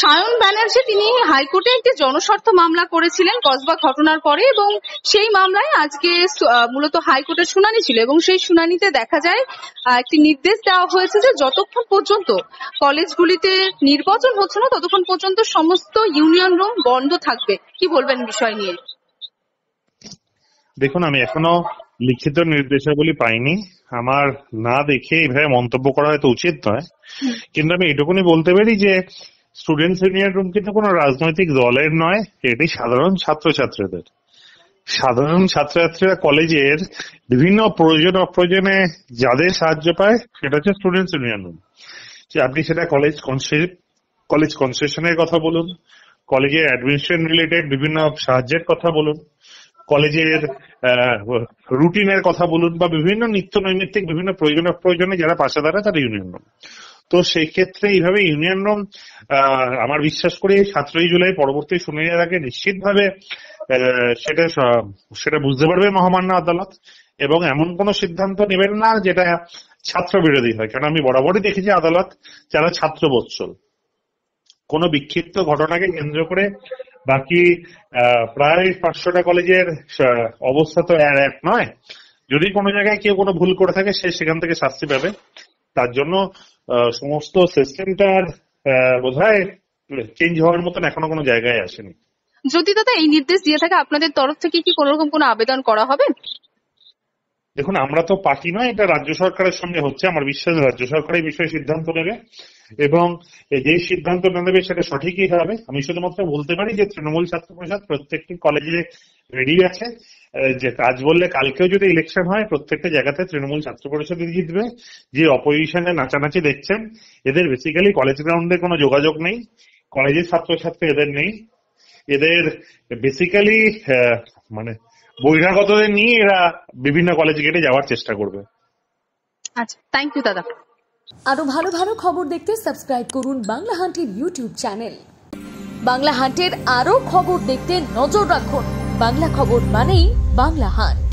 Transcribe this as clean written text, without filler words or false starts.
সায়ন ব্যানার্জি তিনি হাইকোর্টে একটি জনস্বার্থ মামলা করেছিলেন কসবা ঘটনার পরে, এবং সেই মামলায় আজকে মূলত হাইকোর্টের শুনানি ছিল, এবং সেই শুনানিতে দেখা যায় একটি নির্দেশ দেওয়া হয়েছে যে যতক্ষণ পর্যন্ত কলেজগুলিতে নির্বাচন হচ্ছে না ততক্ষণ পর্যন্ত সমস্ত ইউনিয়ন রুম বন্ধ থাকবে। কি বলবেন বিষয় নিয়ে? দেখুন, আমি এখনো লিখিত নির্দেশাবলী পাইনি। আমার না দেখে এইভাবে মন্তব্য করা হয়তো উচিত নয়, কিন্তু আমি এটুকুনি বলতে পারি যে স্টুডেন্টস ইউনিয়ন রুম কিন্তু কোনো রাজনৈতিক দলের নয়, এটি সাধারণ ছাত্রছাত্রীদের। সাধারণ ছাত্রছাত্রীরা কলেজের বিভিন্ন প্রয়োজন অপ্রয়োজনে যাদের সাহায্য পায় সেটা হচ্ছে স্টুডেন্টস ইউনিয়ন রুম। আপনি সেটা কলেজ কনসেশনের কথা বলুন, কলেজের অ্যাডমিনিস্ট্রেশন রিলেটেড বিভিন্ন সাহায্যের কথা বলুন, কলেজের রুটিনের কথা বলুন, বা বিভিন্ন নিত্য নৈমিত্তিক বিভিন্ন প্রয়োজনে যারা পাশে দাঁড়ায় তারা ইউনিয়ন রুম। তো সেই ক্ষেত্রে এইভাবে ইউনিয়ন রুম আমার বিশ্বাস করি 7ই জুলাই পরবর্তী শুনানির আগে নিশ্চিতভাবে সেটা বুঝতে পারবে মহামান্য আদালত, এবং এমন কোনো সিদ্ধান্ত নেবেন না যেটা ছাত্র বিরোধী হয়। কারণ আমি বরাবরই দেখেছি আদালত যারা ছাত্র বৎসল, কোনো বিক্ষিপ্ত ঘটনাকে কেন্দ্র করে বাকি প্রায় 500টা কলেজের অবস্থা তো এক নয়। যদি কোনো জায়গায় কেউ কোনো ভুল করে থাকে সে সেখান থেকে শাস্তি পাবে। তার জন্য সমস্ত সিস্টেমটার বোধহয় চেঞ্জ হওয়ার মতন এখনো কোনো জায়গায় আসেনি। যদি দাদা এই নির্দেশ দিয়ে থাকে আপনাদের তরফ থেকে কি কোনো রকম কোনো আবেদন করা হবে? দেখুন, আমরা তো পার্টি নয়, এটা রাজ্য সরকারের সঙ্গে হচ্ছে। আমার বিশ্বাস রাজ্য সরকার এই বিষয়ে সিদ্ধান্ত নেবে, এবং যে সিদ্ধান্ত নেবে সেটা সঠিকই হবে। আমি শুধুমাত্র বলতে পারি যে তৃণমূল ছাত্র পরিষদ প্রত্যেকটি কলেজে রেডি আছে, যে কাজ বললে কালকেও যদি ইলেকশন হয় প্রত্যেকটা জায়গাতে তৃণমূল ছাত্র পরিষদে জিতবে। যে অপোজিশনে নাচানাচি দেখছেন, এদের বেসিক্যালি কলেজ গ্রাউন্ডে কোনো যোগাযোগ নেই, কলেজের ছাত্রছাত্রী এদের নেই, এদের বেসিক্যালি মানে বহিরাগতদের নিয়ে এরা বিভিন্ন কলেজ গেটে যাওয়ার চেষ্টা করবে। আচ্ছা, থ্যাংক ইউ দাদা। আরো ভালো ভালো খবর দেখতে সাবস্ক্রাইব করুন বাংলা হান্টের ইউটিউব চ্যানেল। বাংলা হান্টের আরো খবর দেখতে নজর রাখুন। বাংলা খবর মানেই বাংলা হান্ট।